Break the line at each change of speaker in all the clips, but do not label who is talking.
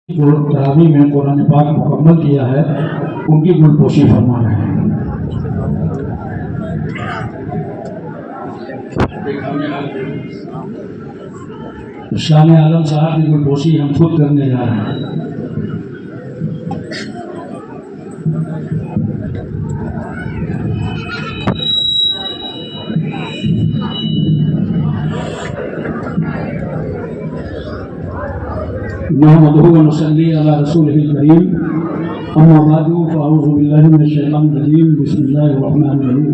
جو تراویح میں قرآن پاک مکمل کیا ہے ان کی گلپوشی فرما رہے ہیں۔ شان عالم صاحب کی گلپوشی ہم خود کرنے جا رہے ہیں۔ نحمده ونصلي على رسوله الكريم اما بعد فاعوذ بالله من الشيطان الرجيم بسم الله الرحمن الرحيم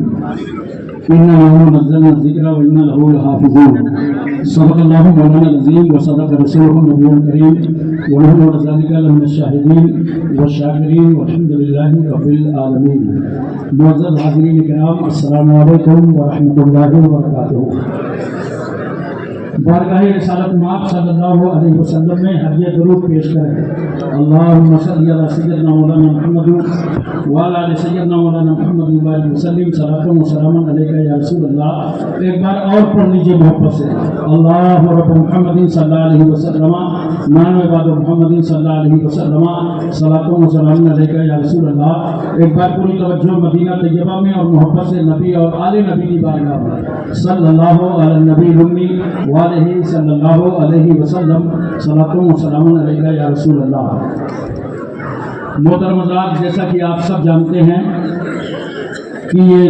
انا نحن نزلنا الذكر وانا له لحافظون صدق الله مولانا العظيم وصدق رسوله النبي الكريم ونحن على ذلك لمن الشاهدين والشاكرين والحمد لله رب العالمين۔ معزز حاضرین کرام، السلام علیکم ورحمۃ اللہ وبرکاتہ۔ بارگاہ رسالت مآب صلی اللہ علیہ وسلم میں ہدیہ درود پیش کریں۔ اللہم صلی علی سیدنا مولانا محمد وعلی آل سیدنا مولانا محمد وبارک وسلم صلاۃ و سلام علیک یا رسول اللہ۔ ایک بار اور پڑھ لیجیے محبت سے، اللہ رب محمد صلی اللہ علیہ وسلم نان عباد محمد صلی اللہ علیہ وسلم صلاۃ و سلام علیک یا رسول اللہ۔ ایک بار پوری توجہ مدینہ طیبہ میں اور محبت سے نبی اور آل نبی کی بارگاہ میں صلی اللہ علی النبی الامی وعلیہ صلی اللہ علیہ وسلم صلاۃ و سلام علیہ یا رسول اللہ۔ محترم حضرات، جیسا کہ آپ سب جانتے ہیں کہ یہ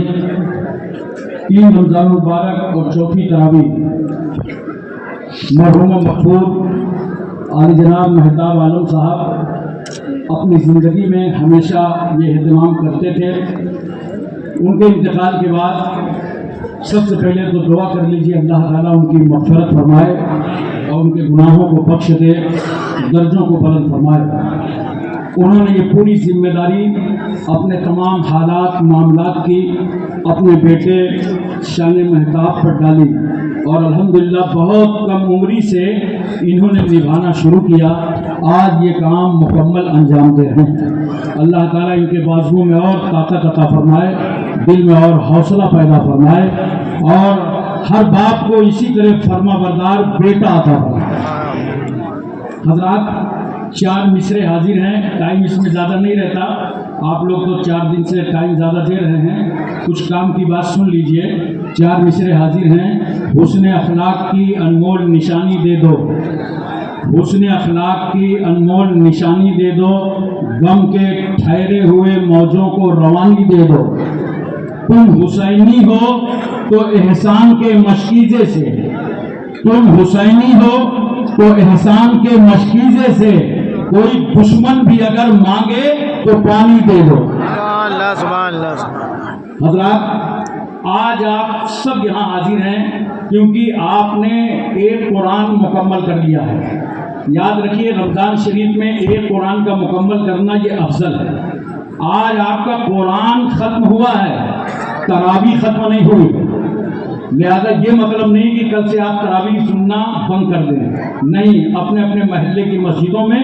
3 رمضان المبارک اور چوتھی تراویح مرحوم مقبول عالی جناب مہتاب عالم صاحب اپنی زندگی میں ہمیشہ یہ اہتمام کرتے تھے۔ ان کے انتقال کے بعد سب سے پہلے تو دعا کر لیجیے اللہ تعالیٰ ان کی مغفرت فرمائے اور ان کے گناہوں کو بخش دے، درجوں کو بلند فرمائے۔ انہوں نے یہ پوری ذمہ داری اپنے تمام حالات معاملات کی اپنے بیٹے شان مہتاب پر ڈالی اور الحمدللہ بہت کم عمری سے انہوں نے نبھانا شروع کیا۔ آج یہ کام مکمل انجام دے رہے ہیں۔ اللہ تعالیٰ ان کے بازوؤں میں اور طاقت عطا فرمائے، دل میں اور حوصلہ پیدا فرمائے اور ہر باپ کو اسی طرح فرما بردار بیٹا عطا فرمائے۔ حضرات، 4 مصرے حاضر ہیں، ٹائم اس میں زیادہ نہیں رہتا، آپ لوگ تو 4 دن سے ٹائم زیادہ دے رہے ہیں، کچھ کام کی بات سن لیجئے۔ 4 مصرے حاضر ہیں۔ حسن اخلاق کی انمول نشانی دے دو، حسن اخلاق کی انمول نشانی دے دو، غم کے ٹھہرے ہوئے موجوں کو روانی دے دو۔ تم حسینی ہو تو احسان کے مشکیزے سے، تم حسینی ہو تو احسان کے مشکیزے سے، کوئی دشمن بھی اگر مانگے تو پانی دے دو۔ حضرات، آج آپ سب یہاں حاضر ہیں کیونکہ آپ نے ایک قرآن مکمل کر لیا ہے۔ یاد رکھیے، رمضان شریف میں ایک قرآن کا مکمل کرنا یہ افضل ہے۔ آج آپ کا قرآن ختم ہوا ہے، تراویح ختم نہیں ہوئی، لہذا یہ مطلب نہیں کہ کل سے آپ تراویح سننا بند کر دیں، نہیں، اپنے اپنے محلے کی مسجدوں میں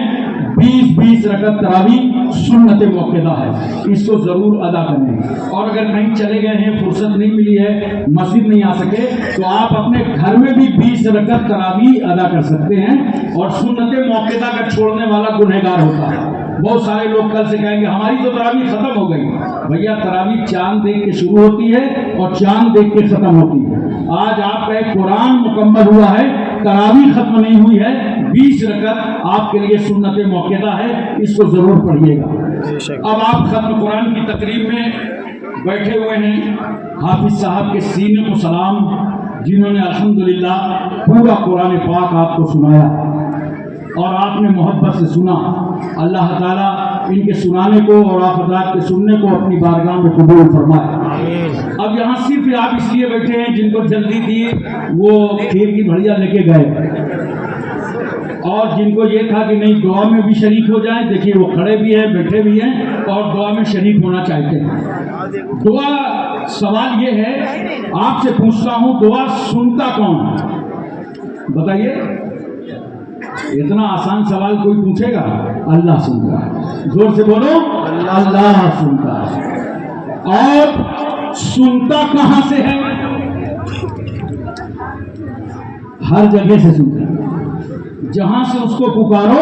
20 رکعت تراویح سنت موقعہ ہے، اس کو ضرور ادا کریں۔ اور اگر کہیں چلے گئے ہیں، فرصت نہیں ملی ہے، مسجد نہیں آ سکے، تو آپ اپنے گھر میں بھی 20 رکعت تراویح ادا کر سکتے ہیں۔ اور سنت موقعہ کا چھوڑنے والا گنہگار ہوتا ہے۔ بہت سارے لوگ کل سے کہیں گے ہماری تو تراویح ختم ہو گئی۔ بھیا، تراویح چاند دیکھ کے شروع ہوتی ہے اور چاند دیکھ کے ختم ہوتی ہے۔ آج آپ کا ایک قرآن مکمل ہوا ہے، تراویح ختم نہیں ہوئی ہے، 20 رکعت آپ کے لیے سنت موقعہ ہے، اس کو ضرور پڑھیے گا۔ اب آپ ختم قرآن کی تقریب میں بیٹھے ہوئے ہیں، حافظ صاحب کے سینے کو سلام، جنہوں نے الحمدللہ پورا قرآن پاک آپ کو سنایا اور آپ نے محبت سے سنا۔ اللہ تعالیٰ ان کے سنانے کو اور آپ حضرات کے سننے کو اپنی بارگاہ میں قبول فرمائے۔ اب یہاں صرف آپ اس لیے بیٹھے ہیں، جن کو جلدی تھی وہ کھیر کی بھڑیا لے کے گئے، اور جن کو یہ تھا کہ نہیں دعا میں بھی شریک ہو جائیں، دیکھیے وہ کھڑے بھی ہیں، بیٹھے بھی ہیں اور دعا میں شریک ہونا چاہتے ہیں۔ دعا، سوال یہ ہے، آپ سے پوچھتا ہوں، دعا سنتا کون؟ بتائیے، اتنا آسان سوال کوئی پوچھے گا؟ اللہ سنتا ہے۔ زور سے بولو، اللہ سنتا ہے۔ اور سنتا کہاں سے ہے؟ ہر جگہ سے سنتا ہے۔ جہاں سے اس کو پکارو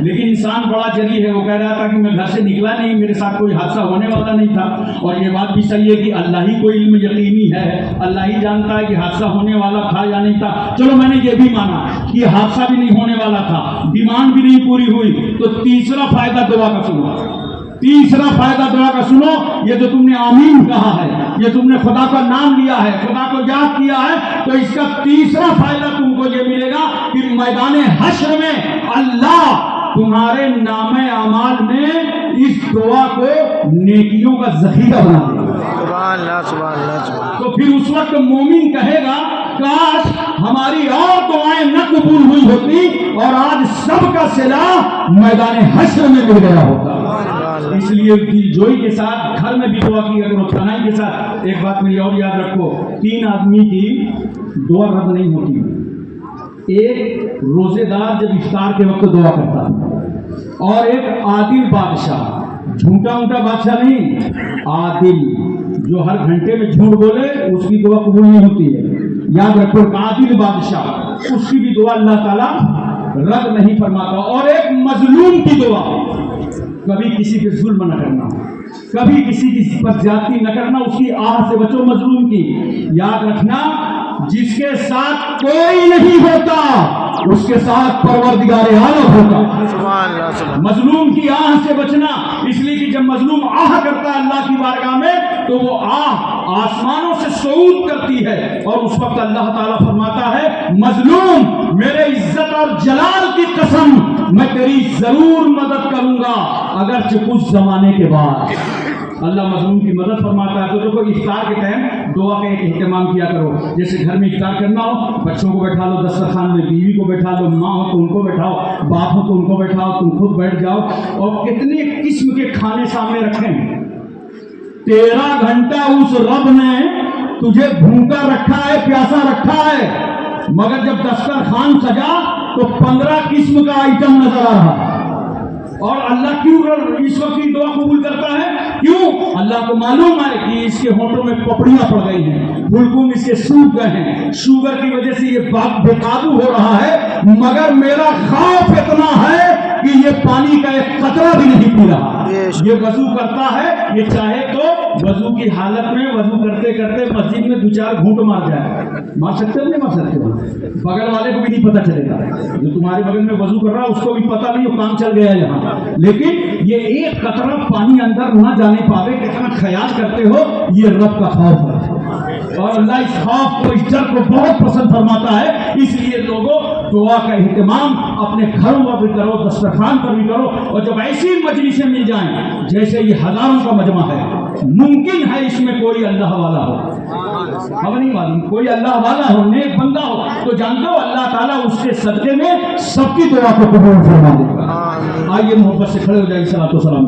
لیکن انسان بڑا جری ہے، وہ کہہ رہا تھا کہ میں گھر سے نکلا نہیں، میرے ساتھ کوئی حادثہ ہونے والا نہیں تھا. اور یہ بات بھی صحیح ہے کہ اللہ ہی کو علم یقینی ہے، اللہ ہی جانتا ہے کہ حادثہ ہونے والا تھا یا نہیں تھا. چلو میں نے یہ بھی مانا کہ حادثہ بھی نہیں ہونے والا تھا، ڈیمانڈ بھی نہیں پوری ہوئی، تو تیسرا فائدہ دعا کا سنو. تیسرا فائدہ دعا کا سنو. یہ جو تم نے آمین کہا ہے، یہ تم نے خدا کا نام لیا ہے، خدا کو یاد کیا ہے، تو اس کا تیسرا فائدہ تم کو یہ ملے گا کہ میدان حشر میں اللہ تمہارے نام اعمال میں اس دعا کو نیکیوں کا ذخیرہ بنا دے گا.
سبحان اللہ سبحان اللہ سبحان.
تو پھر اس وقت مومن کہے گا کاش ہماری اور دعائیں نہ قبول ہوئی ہوتی اور آج سب کا صلہ میدان حشر میں مل گیا ہوتا. اس لیے دل جوئی کے ساتھ گھر میں بھی دعا کی کرو، تنہائی کے ساتھ. ایک بات میری اور یاد رکھو، 3 آدمی کی دعا رد نہیں ہوتی. ایک روزے دار جب افطار کے وقت دعا کرتا ہے، اور ایک عادل بادشاہ، جھوٹا اونٹا بادشاہ نہیں، عادل جو ہر گھنٹے میں جھوٹ بولے اس کی دعا قبول نہیں ہوتی ہے. یاد رکھو، عادل بادشاہ، اس کی بھی دعا اللہ تعالیٰ رد نہیں فرماتا. اور ایک مظلوم کی دعا، کبھی کسی پہ ظلم نہ کرنا، کبھی کسی کی پر زیادتی نہ کرنا، اس کی آہ سے بچو مظلوم کی. یاد رکھنا، جس کے ساتھ کوئی نہیں ہوتا اس کے ساتھ پروردگار عالم ہوتا.
سبحان اللہ سبحان.
مظلوم کی آہ سے بچنا، اس لیے کہ جب مظلوم آہ کرتا ہے اللہ کی بارگاہ میں تو وہ آہ آسمانوں سے صعود کرتی ہے، اور اس وقت اللہ تعالیٰ فرماتا ہے مظلوم میرے عزت اور جلال کی قسم میں تیری ضرور مدد کروں گا اگرچہ کچھ زمانے کے بعد. اللہ مظلوم کی مدد فرماتا ہے. تو دیکھو افطار کے ٹائم دعا کا ایک اہتمام کیا کرو. جیسے گھر میں افطار کرنا ہو، بچوں کو بیٹھا لو دسترخوان میں، بیوی کو بیٹھا لو، ماں ہو تو ان کو بیٹھاؤ، باپ ہو تو ان کو بیٹھاؤ، تم خود بیٹھ جاؤ، اور کتنے قسم کے کھانے سامنے رکھیں. 13 گھنٹہ اس رب نے تجھے بھوکا رکھا ہے، پیاسا رکھا ہے، مگر جب دسترخوان سجا تو 15 قسم کا آئٹم نظر آ رہا. اور اللہ کیوں اس وقت کی دعا قبول کرتا ہے؟ کیوں؟ اللہ کو معلوم ہے کہ اس کے ہونٹوں میں پپڑیاں پڑ گئی ہیں، حلقوم اس کے سوکھ گئے ہیں، شوگر کی وجہ سے یہ بے قابو ہو رہا ہے، مگر میرا خوف اتنا ہے کہ یہ پانی کا ایک قطرہ بھی نہیں پی رہا. یہ وضو کرتا ہے، یہ چاہے تو وضو کی حالت میں وضو کرتے کرتے مسجد میں 2-4 گھونٹ مار جائے. مار سکتے ہو نہیں مار سکتے ہو؟ بغل والے کو بھی نہیں پتہ چلے گا، جو تمہارے بغل میں وضو کر رہا اس کو بھی پتہ نہیں، وہ کام چل گیا یہاں. لیکن یہ ایک قطرہ پانی اندر نہ جانے پاوے، کتنا خیال کرتے ہو. یہ رب کا خوف ہے، اور اللہ اس خوف کو، اس ڈر کو بہت پسند فرماتا ہے. اس لیے لوگوں دعا کا اہتمام اپنے گھروں پر بھی کرو، دسترخوان پر بھی کرو. اور جب ایسی مجلسیں مل جائیں جیسے یہ ہزاروں کا مجمع ہے، ممکن ہے اس میں کوئی اللہ والا ہو، ہمیں نہیں معلوم، کوئی اللہ والا ہو، نیک بندہ ہو، تو جانتے ہو اللہ تعالیٰ اس کے صدقے میں سب کی دعا کو قبول فرما دے گا. آئیے محبت سے کھڑے ہو جائیں. صلاۃ و سلام.